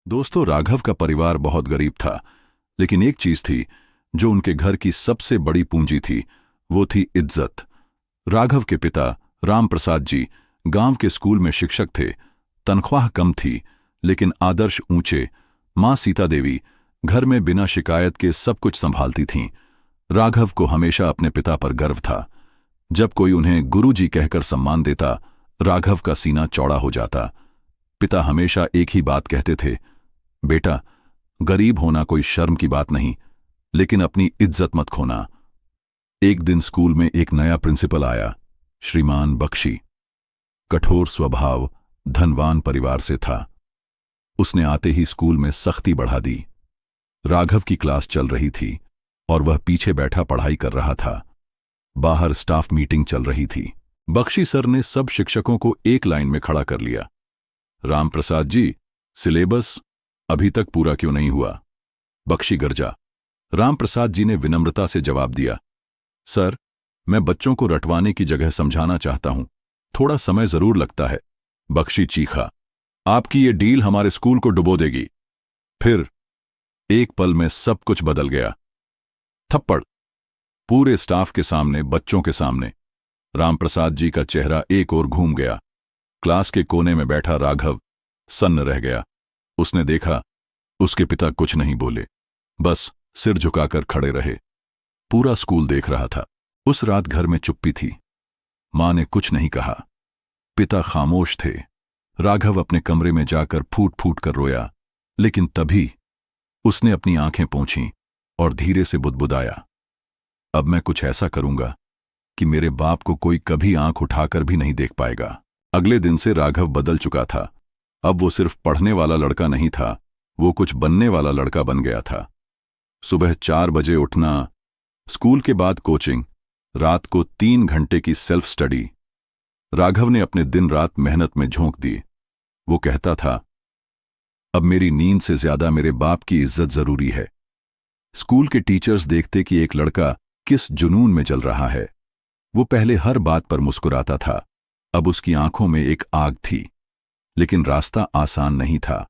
दोस्तों, राघव का परिवार बहुत गरीब था, लेकिन एक चीज थी जो उनके घर की सबसे बड़ी पूंजी थी, वो थी इज्जत। राघव के पिता राम प्रसाद जी गांव के स्कूल में शिक्षक थे। तनख्वाह कम थी, लेकिन आदर्श ऊंचे। मां सीता देवी घर में बिना शिकायत के सब कुछ संभालती थीं। राघव को हमेशा अपने पिता पर गर्व था। जब कोई उन्हें गुरुजी कहकर सम्मान देता, राघव का सीना चौड़ा हो जाता। पिता हमेशा एक ही बात कहते थे, बेटा, गरीब होना कोई शर्म की बात नहीं, लेकिन अपनी इज्जत मत खोना। एक दिन स्कूल में एक नया प्रिंसिपल आया, श्रीमान बख्शी। कठोर स्वभाव, धनवान परिवार से था। उसने आते ही स्कूल में सख्ती बढ़ा दी। राघव की क्लास चल रही थी और वह पीछे बैठा पढ़ाई कर रहा था। बाहर स्टाफ मीटिंग चल रही थी। बख्शी सर ने सब शिक्षकों को एक लाइन में खड़ा कर लिया। राम प्रसाद जी, सिलेबस अभी तक पूरा क्यों नहीं हुआ? बख्शी गरजा। राम प्रसाद जी ने विनम्रता से जवाब दिया, सर, मैं बच्चों को रटवाने की जगह समझाना चाहता हूं, थोड़ा समय जरूर लगता है। बख्शी चीखा, आपकी ये डील हमारे स्कूल को डुबो देगी। फिर एक पल में सब कुछ बदल गया। थप्पड़, पूरे स्टाफ के सामने, बच्चों के सामने। राम प्रसाद जी का चेहरा एक ओर घूम गया। क्लास के कोने में बैठा राघव सन्न रह गया। उसने देखा, उसके पिता कुछ नहीं बोले, बस सिर झुकाकर खड़े रहे। पूरा स्कूल देख रहा था। उस रात घर में चुप्पी थी। मां ने कुछ नहीं कहा। पिता खामोश थे। राघव अपने कमरे में जाकर फूट फूट कर रोया, लेकिन तभी उसने अपनी आंखें पोंछीं और धीरे से बुदबुदाया, अब मैं कुछ ऐसा करूंगा कि मेरे बाप को कोई कभी आंख उठाकर भी नहीं देख पाएगा। अगले दिन से राघव बदल चुका था। अब वो सिर्फ पढ़ने वाला लड़का नहीं था, वो कुछ बनने वाला लड़का बन गया था। सुबह 4 बजे उठना, स्कूल के बाद कोचिंग, रात को 3 घंटे की सेल्फ स्टडी। राघव ने अपने दिन रात मेहनत में झोंक दी। वो कहता था, अब मेरी नींद से ज्यादा मेरे बाप की इज्जत जरूरी है। स्कूल के टीचर्स देखते कि एक लड़का किस जुनून में जल रहा है। वो पहले हर बात पर मुस्कुराता था, अब उसकी आंखों में एक आग थी। लेकिन रास्ता आसान नहीं था।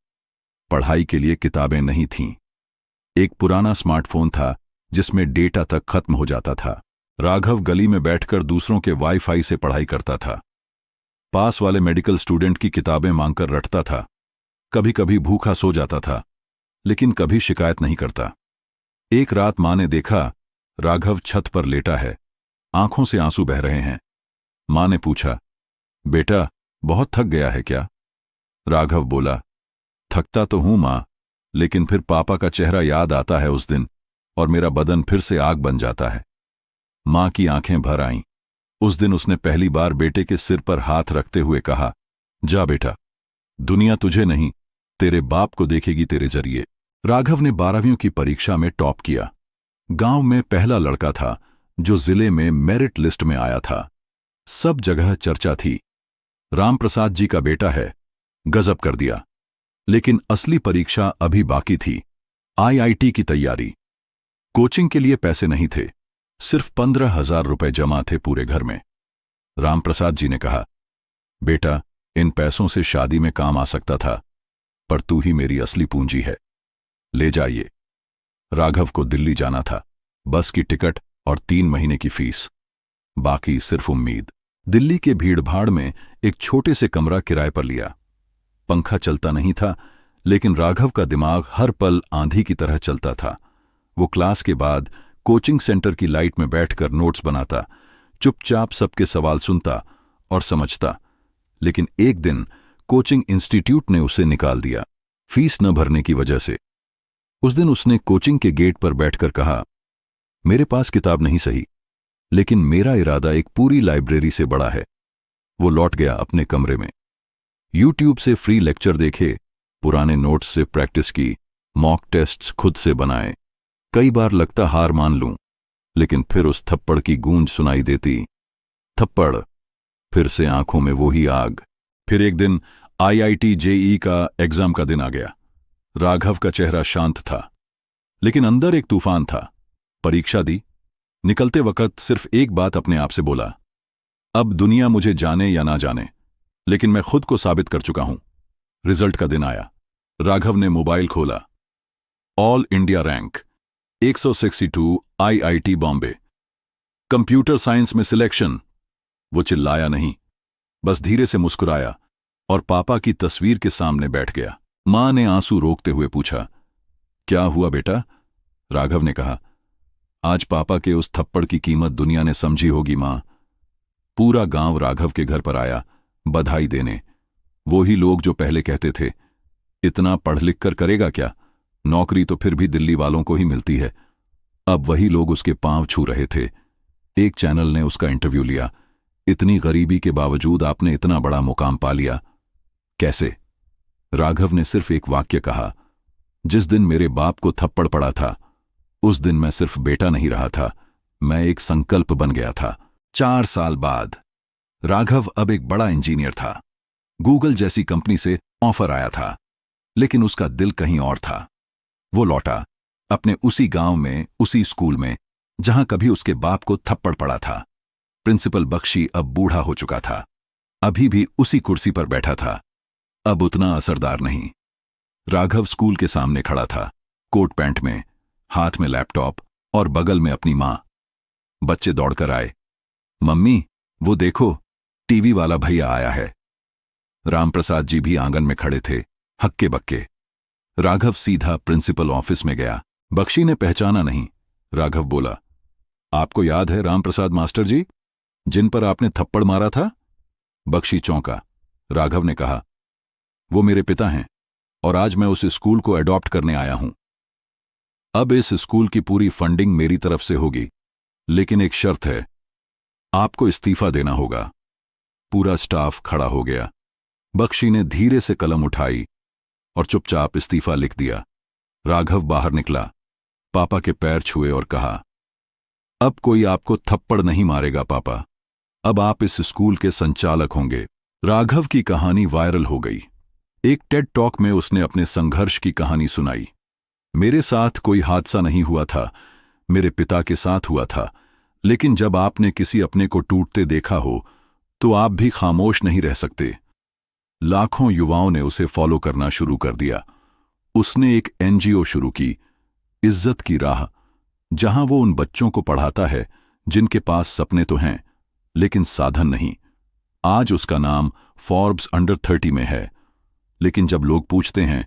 पढ़ाई के लिए किताबें नहीं थीं। एक पुराना स्मार्टफोन था जिसमें डेटा तक खत्म हो जाता था। राघव गली में बैठकर दूसरों के वाईफाई से पढ़ाई करता था। पास वाले मेडिकल स्टूडेंट की किताबें मांगकर रटता था। कभी कभी भूखा सो जाता था, लेकिन कभी शिकायत नहीं करता। एक रात मां ने देखा, राघव छत पर लेटा है, आंखों से आंसू बह रहे हैं। मां ने पूछा, बेटा, बहुत थक गया है क्या? राघव बोला, थकता तो हूं मां, लेकिन फिर पापा का चेहरा याद आता है उस दिन, और मेरा बदन फिर से आग बन जाता है। मां की आंखें भर आईं। उस दिन उसने पहली बार बेटे के सिर पर हाथ रखते हुए कहा, जा बेटा, दुनिया तुझे नहीं, तेरे बाप को देखेगी तेरे जरिए। राघव ने 12वीं की परीक्षा में टॉप किया। गांव में पहला लड़का था जो जिले में मेरिट लिस्ट में आया था। सब जगह चर्चा थी, राम प्रसाद जी का बेटा है, गजब कर दिया। लेकिन असली परीक्षा अभी बाकी थी, आईआईटी की तैयारी। कोचिंग के लिए पैसे नहीं थे, सिर्फ 15,000 रुपए जमा थे पूरे घर में। राम प्रसाद जी ने कहा, बेटा, इन पैसों से शादी में काम आ सकता था, पर तू ही मेरी असली पूंजी है, ले जाइए। राघव को दिल्ली जाना था, बस की टिकट और 3 महीने की फीस, बाकी सिर्फ उम्मीद। दिल्ली के भीड़भाड़ में एक छोटे से कमरा किराए पर लिया। पंखा चलता नहीं था, लेकिन राघव का दिमाग हर पल आंधी की तरह चलता था। वो क्लास के बाद कोचिंग सेंटर की लाइट में बैठकर नोट्स बनाता, चुपचाप सबके सवाल सुनता और समझता। लेकिन एक दिन कोचिंग इंस्टीट्यूट ने उसे निकाल दिया, फीस न भरने की वजह से। उस दिन उसने कोचिंग के गेट पर बैठकर कहा, मेरे पास किताब नहीं सही, लेकिन मेरा इरादा एक पूरी लाइब्रेरी से बड़ा है। वो लौट गया अपने कमरे में। यूट्यूब से फ्री लेक्चर देखे, पुराने नोट्स से प्रैक्टिस की, मॉक टेस्ट्स खुद से बनाए। कई बार लगता हार मान लूं, लेकिन फिर उस थप्पड़ की गूंज सुनाई देती। थप्पड़, फिर से आंखों में वो ही आग। फिर एक दिन आईआईटी जेईई का एग्जाम का दिन आ गया। राघव का चेहरा शांत था, लेकिन अंदर एक तूफान था। परीक्षा दी, निकलते वक्त सिर्फ एक बात अपने आप से बोला, अब दुनिया मुझे जाने या ना जाने, लेकिन मैं खुद को साबित कर चुका हूं। रिजल्ट का दिन आया। राघव ने मोबाइल खोला। All India rank 162 IIT Bombay, computer science में सिलेक्शन। वो चिल्लाया नहीं, बस धीरे से मुस्कुराया और पापा की तस्वीर के सामने बैठ गया। मां ने आंसू रोकते हुए पूछा, क्या हुआ बेटा? राघव ने कहा, आज पापा के उस थप्पड़ की कीमत दुनिया ने समझी होगी मां। पूरा गांव राघव के घर पर आया बधाई देने। वो ही लोग जो पहले कहते थे, इतना पढ़ लिख कर करेगा क्या, नौकरी तो फिर भी दिल्ली वालों को ही मिलती है। अब वही लोग उसके पांव छू रहे थे। एक चैनल ने उसका इंटरव्यू लिया, इतनी गरीबी के बावजूद आपने इतना बड़ा मुकाम पा लिया, कैसे? राघव ने सिर्फ एक वाक्य कहा, जिस दिन मेरे बाप को थप्पड़ पड़ा था उस दिन मैं सिर्फ बेटा नहीं रहा था, मैं एक संकल्प बन गया था। 4 साल बाद राघव अब एक बड़ा इंजीनियर था। गूगल जैसी कंपनी से ऑफर आया था, लेकिन उसका दिल कहीं और था। वो लौटा अपने उसी गांव में, उसी स्कूल में जहां कभी उसके बाप को थप्पड़ पड़ा था। प्रिंसिपल बख्शी अब बूढ़ा हो चुका था, अभी भी उसी कुर्सी पर बैठा था, अब उतना असरदार नहीं। राघव स्कूल के सामने खड़ा था, कोट पैंट में, हाथ में लैपटॉप और बगल में अपनी मां। बच्चे दौड़कर आए, मम्मी वो देखो, टीवी वाला भैया आया है। रामप्रसाद जी भी आंगन में खड़े थे, हक्के बक्के। राघव सीधा प्रिंसिपल ऑफिस में गया। बख्शी ने पहचाना नहीं। राघव बोला, आपको याद है रामप्रसाद मास्टर जी, जिन पर आपने थप्पड़ मारा था? बख्शी चौंका। राघव ने कहा, वो मेरे पिता हैं और आज मैं उस स्कूल को अडॉप्ट करने आया हूं। अब इस स्कूल की पूरी फंडिंग मेरी तरफ से होगी, लेकिन एक शर्त है, आपको इस्तीफा देना होगा। पूरा स्टाफ खड़ा हो गया। बख्शी ने धीरे से कलम उठाई और चुपचाप इस्तीफा लिख दिया। राघव बाहर निकला, पापा के पैर छुए और कहा, अब कोई आपको थप्पड़ नहीं मारेगा पापा, अब आप इस स्कूल के संचालक होंगे। राघव की कहानी वायरल हो गई। एक टेड टॉक में उसने अपने संघर्ष की कहानी सुनाई। मेरे साथ कोई हादसा नहीं हुआ था, मेरे पिता के साथ हुआ था, लेकिन जब आपने किसी अपने को टूटते देखा हो तो आप भी खामोश नहीं रह सकते। लाखों युवाओं ने उसे फॉलो करना शुरू कर दिया। उसने एक एनजीओ शुरू की, इज्जत की राह, जहां वो उन बच्चों को पढ़ाता है जिनके पास सपने तो हैं लेकिन साधन नहीं। आज उसका नाम फॉर्ब्स अंडर 30 में है। लेकिन जब लोग पूछते हैं,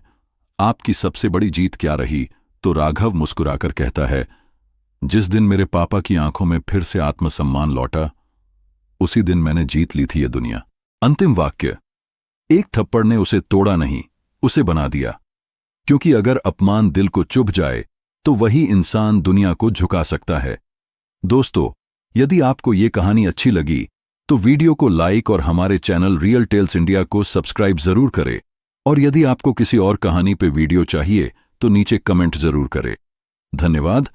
आपकी सबसे बड़ी जीत क्या रही, तो राघव मुस्कुराकर कहता है, जिस दिन मेरे पापा की आंखों में फिर से आत्मसम्मान लौटा, उसी दिन मैंने जीत ली थी ये दुनिया। अंतिम वाक्य, एक थप्पड़ ने उसे तोड़ा नहीं, उसे बना दिया। क्योंकि अगर अपमान दिल को चुभ जाए तो वही इंसान दुनिया को झुका सकता है। दोस्तों, यदि आपको ये कहानी अच्छी लगी तो वीडियो को लाइक और हमारे चैनल रियल टेल्स इंडिया को सब्सक्राइब जरूर करें। और यदि आपको किसी और कहानी पे वीडियो चाहिए तो नीचे कमेंट जरूर करें। धन्यवाद।